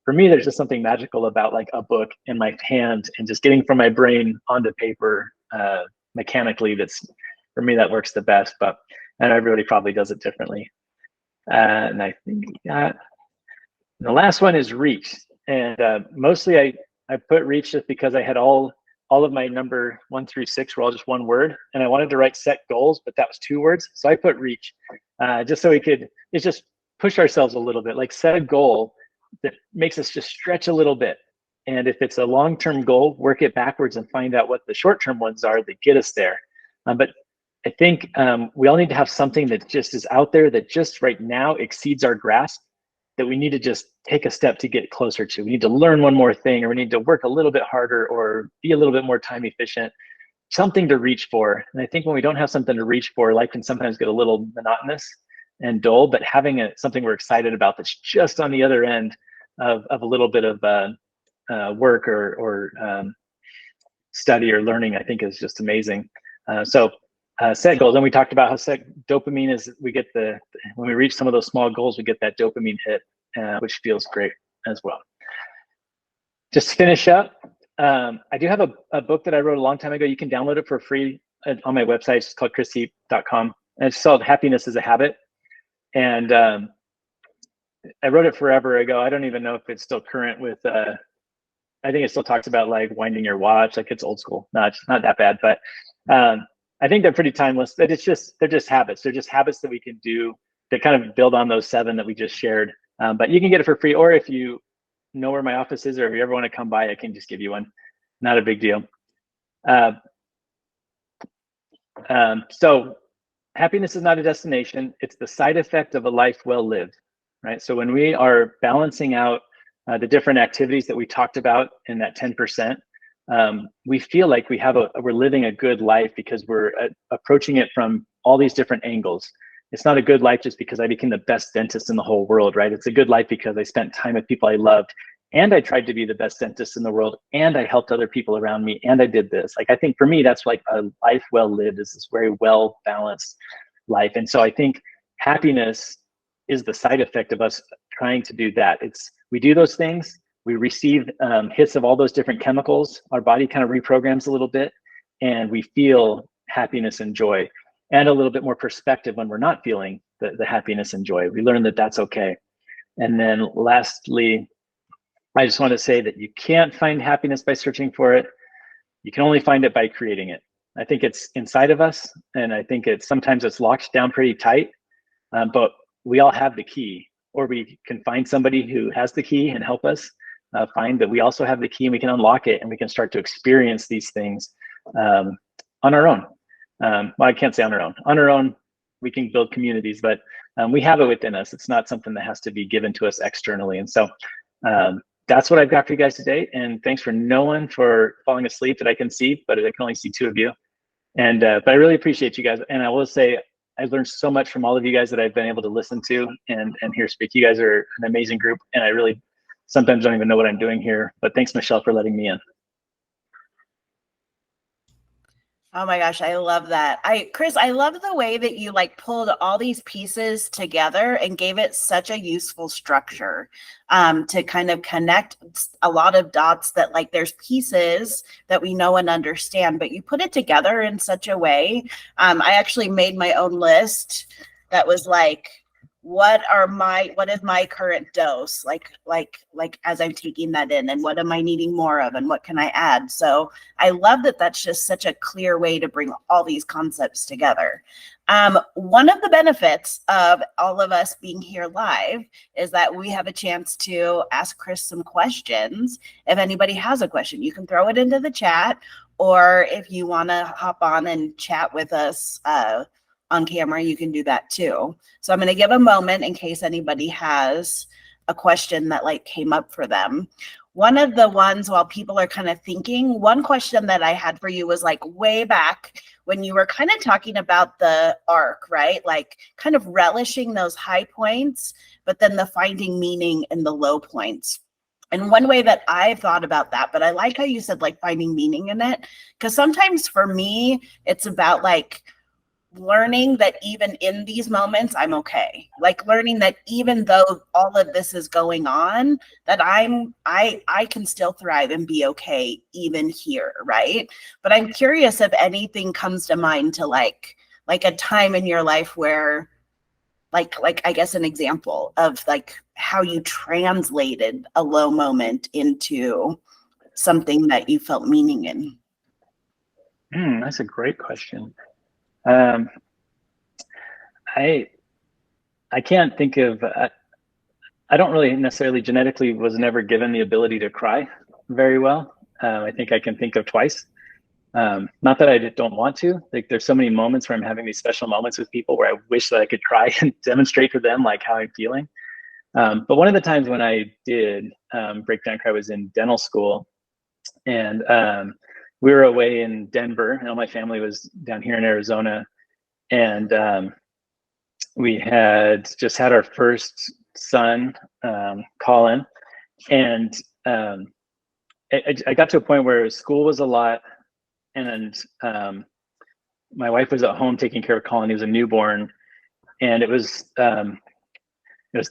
for me, there's just something magical about like a book in my hand and just getting from my brain onto paper mechanically. For me, that works the best, but and everybody probably does it differently. And I think the last one is reach. And mostly I put reach just because I had all of my number 1 through 6 were all just one word, and I wanted to write set goals, but that was 2 words. So I put reach just so it's just push ourselves a little bit, like set a goal that makes us just stretch a little bit. And if it's a long-term goal, work it backwards and find out what the short-term ones are that get us there. But I think we all need to have something that just is out there that just right now exceeds our grasp, that we need to just take a step to get closer to. We need to learn one more thing, or we need to work a little bit harder, or be a little bit more time efficient, something to reach for. And I think when we don't have something to reach for, life can sometimes get a little monotonous and dull, but having something we're excited about that's just on the other end of a little bit of work or study or learning, I think is just amazing. So set goals. And we talked about how dopamine is, when we reach some of those small goals, we get that dopamine hit, which feels great as well. Just to finish up, I do have a book that I wrote a long time ago. You can download it for free on my website. It's called krisheap.com. And it's called Happiness is a Habit. And I wrote it forever ago. I don't even know if it's still current with, I think it still talks about like winding your watch. Like, it's old school. No, it's not that bad, but I think they're pretty timeless. But they're just habits. They're just habits that we can do that kind of build on those 7 that we just shared. But you can get it for free, or if you know where my office is, or if you ever want to come by, I can just give you one. Not a big deal. So happiness is not a destination. It's the side effect of a life well lived, right? So when we are balancing out the different activities that we talked about in that 10%, we feel like we're living a good life because we're approaching it from all these different angles. It's not a good life just because I became the best dentist in the whole world, right? It's a good life because I spent time with people I loved, and I tried to be the best dentist in the world, and I helped other people around me, and I did this. Like, I think for me, that's like a life well lived, is this very well balanced life. And so I think happiness is the side effect of us trying to do that. We do those things, we receive hits of all those different chemicals, our body kind of reprograms a little bit, and we feel happiness and joy, and a little bit more perspective when we're not feeling the happiness and joy. We learn that that's okay. And then lastly, I just want to say that you can't find happiness by searching for it. You can only find it by creating it. I think it's inside of us, and I think sometimes it's locked down pretty tight, but we all have the key, or we can find somebody who has the key and help us find that we also have the key, and we can unlock it, and we can start to experience these things on our own. Well, I can't say on our own. On our own, we can build communities, but we have it within us. It's not something that has to be given to us externally. And so that's what I've got for you guys today. And thanks for no one for falling asleep that I can see, but I can only see 2 of you. And but I really appreciate you guys. And I will say, I learned so much from all of you guys that I've been able to listen to and hear speak. You guys are an amazing group, and I really sometimes don't even know what I'm doing here. But thanks, Michelle, for letting me in. Oh my gosh, I love that. Kris, I love the way that you like pulled all these pieces together and gave it such a useful structure to kind of connect a lot of dots that like there's pieces that we know and understand, but you put it together in such a way. I actually made my own list that was like, what is my current dose like as I'm taking that in, and what am I needing more of, and what can I add? So I love that that's just such a clear way to bring all these concepts together. One of the benefits of all of us being here live is that we have a chance to ask Kris some questions. If anybody has a question, you can throw it into the chat, or if you want to hop on and chat with us on camera, you can do that too. So I'm going to give a moment in case anybody has a question that like came up for them. One of the ones, while people are kind of thinking, one question that I had for you was like way back when you were kind of talking about the arc, right? Like kind of relishing those high points, but then the finding meaning in the low points. And one way that I've thought about that, but I like how you said like finding meaning in it, because sometimes for me, it's about like learning that even in these moments, I'm okay. Like learning that even though all of this is going on, that I can still thrive and be okay even here, right? But I'm curious if anything comes to mind to like a time in your life where like I guess an example of like how you translated a low moment into something that you felt meaning in. That's a great question. I can't think of, I don't really necessarily genetically was never given the ability to cry. very well. I think I can think of twice. Not that I don't want to. Like, there's so many moments where I'm having these special moments with people where I wish that I could try and demonstrate to them like how I'm feeling. But one of the times when I did break down, cry was in dental school, and we were away in Denver, and all my family was down here in Arizona, and we had just had our first son, Colin, and I got to a point where school was a lot, and my wife was at home taking care of Colin. He was a newborn, and it was the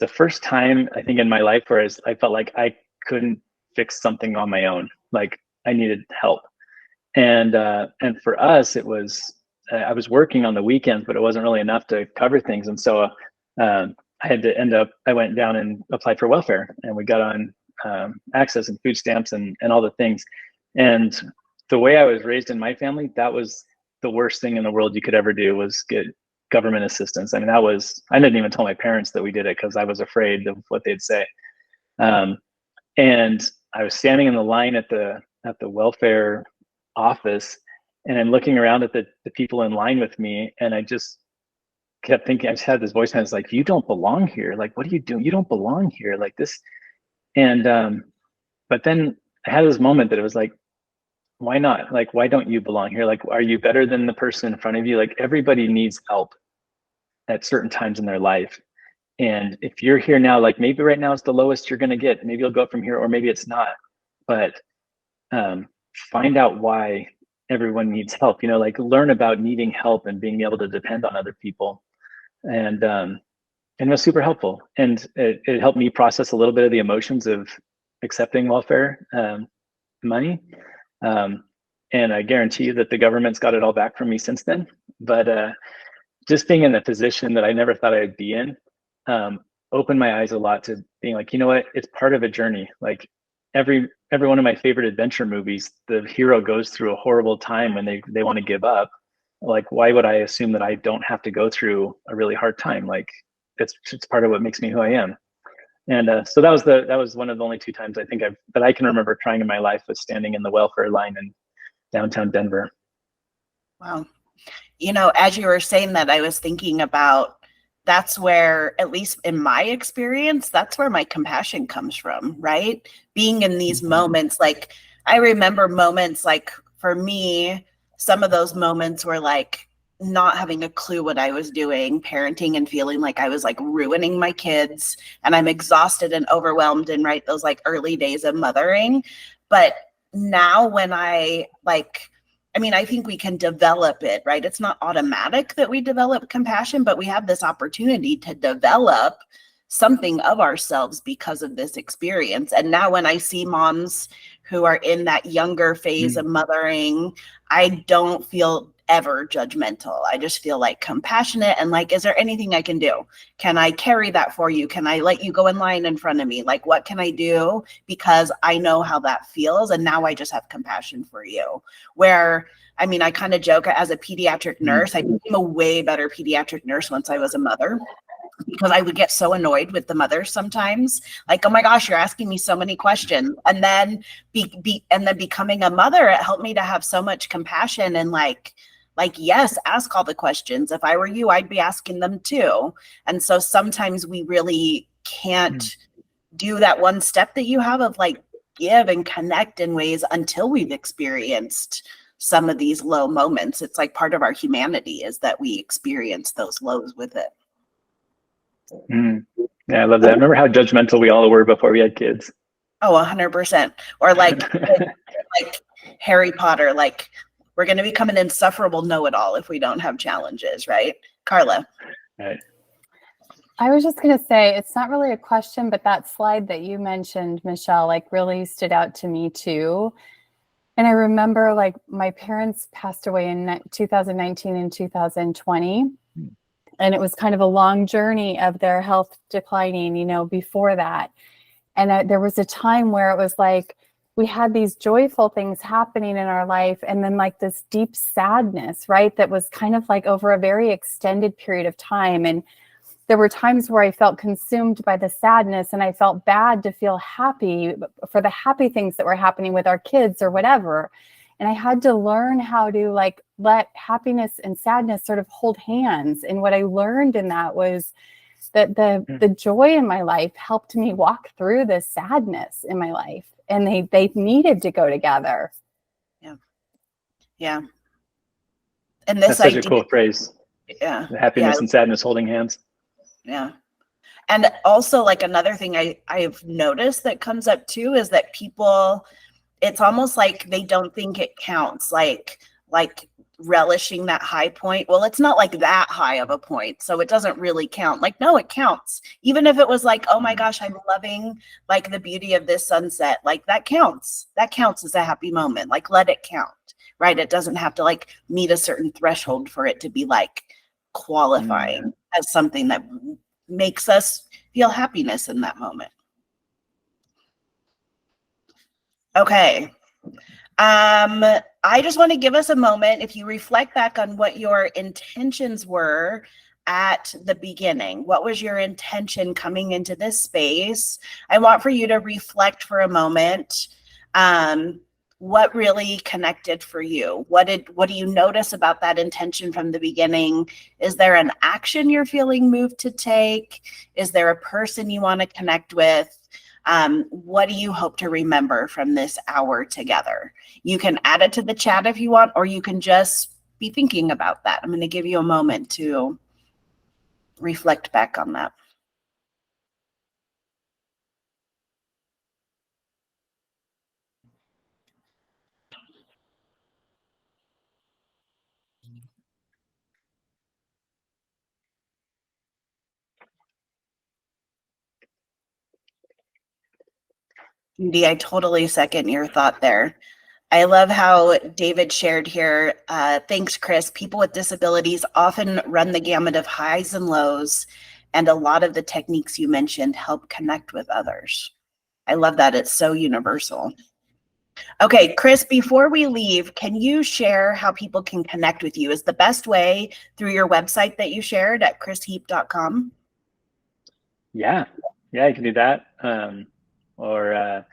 first time I think in my life where I felt like I couldn't fix something on my own. Like, I needed help, and for us it was I was working on the weekends, but it wasn't really enough to cover things, and so I had to I went down and applied for welfare, and we got on access and food stamps and all the things. And the way I was raised in my family, that was the worst thing in the world you could ever do, was get government assistance. I mean, I didn't even tell my parents that we did it because I was afraid of what they'd say. And I was standing in the line at the welfare office, and I'm looking around at the people in line with me, and I just kept thinking, I just had this voice, and it's like, you don't belong here. Like, what are you doing? You don't belong here, like this. And but then I had this moment that it was like, why not? Like, why don't you belong here? Like, are you better than the person in front of you? Like, everybody needs help at certain times in their life. And if you're here now, like, maybe right now it's the lowest you're going to get. Maybe you'll go up from here, or maybe it's not. But find out why everyone needs help. Like, learn about needing help and being able to depend on other people. And it was super helpful. And it helped me process a little bit of the emotions of accepting welfare money. And I guarantee you that the government's got it all back from me since then. But just being in a position that I never thought I'd be in opened my eyes a lot to being like, you know what, it's part of a journey. Like, every one of my favorite adventure movies, the hero goes through a horrible time when they want to give up. Like, why would I assume that I don't have to go through a really hard time? Like, it's part of what makes me who I am. And so that was one of the only two times I think that I can remember crying in my life, was standing in the welfare line in downtown Denver. Wow. As you were saying that, I was thinking about, that's where, at least in my experience, that's where my compassion comes from, right? Being in these moments, like, I remember moments, like, for me, some of those moments were like not having a clue what I was doing, parenting, and feeling like I was like ruining my kids, and I'm exhausted and overwhelmed in, right, those like early days of mothering. But now when I think we can develop it, right? It's not automatic that we develop compassion, but we have this opportunity to develop something of ourselves because of this experience. And now when I see moms who are in that younger phase of mothering, I don't feel ever judgmental. I just feel like compassionate and like, is there anything I can do? Can I carry that for you? Can I let you go in line in front of me? Like, what can I do? Because I know how that feels. And now I just have compassion for you. Where, I kind of joke, as a pediatric nurse, I became a way better pediatric nurse once I was a mother, because I would get so annoyed with the mothers sometimes, like, oh my gosh, you're asking me so many questions. And then becoming a mother, it helped me to have so much compassion and like, yes, ask all the questions. If I were you, I'd be asking them too. And so sometimes we really can't do that one step that you have of like give and connect in ways until we've experienced some of these low moments. It's like part of our humanity is that we experience those lows with it. Yeah, I love that. I remember how judgmental we all were before we had kids. Oh, 100%. Or like Harry Potter, like, we're going to become an insufferable know-it-all if we don't have challenges, right? Carla. Right. I was just going to say, it's not really a question, but that slide that you mentioned, Michelle, like really stood out to me too. And I remember like my parents passed away in 2019 and 2020. And it was kind of a long journey of their health declining, before that. And there was a time where it was like, we had these joyful things happening in our life, and then like this deep sadness, right? That was kind of like over a very extended period of time. And there were times where I felt consumed by the sadness, and I felt bad to feel happy for the happy things that were happening with our kids or whatever. And I had to learn how to like let happiness and sadness sort of hold hands. And what I learned in that was that the joy in my life helped me walk through the sadness in my life, and they needed to go together. Yeah. And this That's such idea, a cool phrase. yeah, The happiness and sadness holding hands. yeah. And also, like, another thing I've noticed that comes up too is that people, it's almost like they don't think it counts, like relishing that high point. Well, it's not like that high of a point, so it doesn't really count. Like, no, it counts. Even if it was like, oh my gosh, I'm loving like the beauty of this sunset, like that counts. That counts as a happy moment. Like, let it count, right? It doesn't have to like meet a certain threshold for it to be like qualifying as something that makes us feel happiness in that moment. Okay. I just want to give us a moment. If you reflect back on what your intentions were at the beginning, what was your intention coming into this space? I want for you to reflect for a moment. What really connected for you? What do you notice about that intention from the beginning? Is there an action you're feeling moved to take? Is there a person you want to connect with? What do you hope to remember from this hour together? You can add it to the chat if you want, or you can just be thinking about that. I'm going to give you a moment to reflect back on that. Judy, I totally second your thought there. I love how David shared here. Thanks, Kris. People with disabilities often run the gamut of highs and lows, and a lot of the techniques you mentioned help connect with others. I love that. It's so universal. Okay, Kris, before we leave, can you share how people can connect with you? Is the best way through your website that you shared at krisheap.com? Yeah, you can do that. Or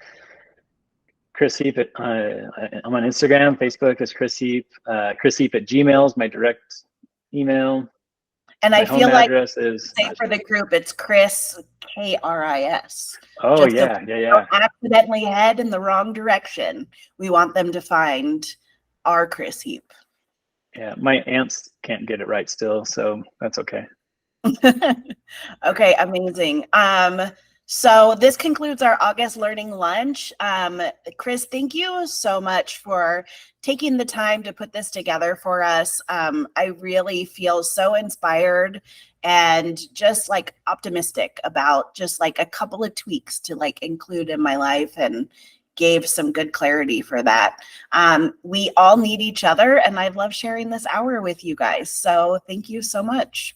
Kris Heap I'm on Instagram, Facebook is Kris Heap. Kris Heap at Gmail is my direct email. And my I feel home like, address is say for the group, it's Kris, Kris. Oh, Just yeah. don't accidentally head in the wrong direction. We want them to find our Kris Heap. Yeah, my aunts can't get it right still, so that's okay. Okay, amazing. So this concludes our August Learning Lunch. Kris, thank you so much for taking the time to put this together for us. I really feel so inspired and just like optimistic about just like a couple of tweaks to like include in my life, and gave some good clarity for that. We all need each other, and I love sharing this hour with you guys. So thank you so much.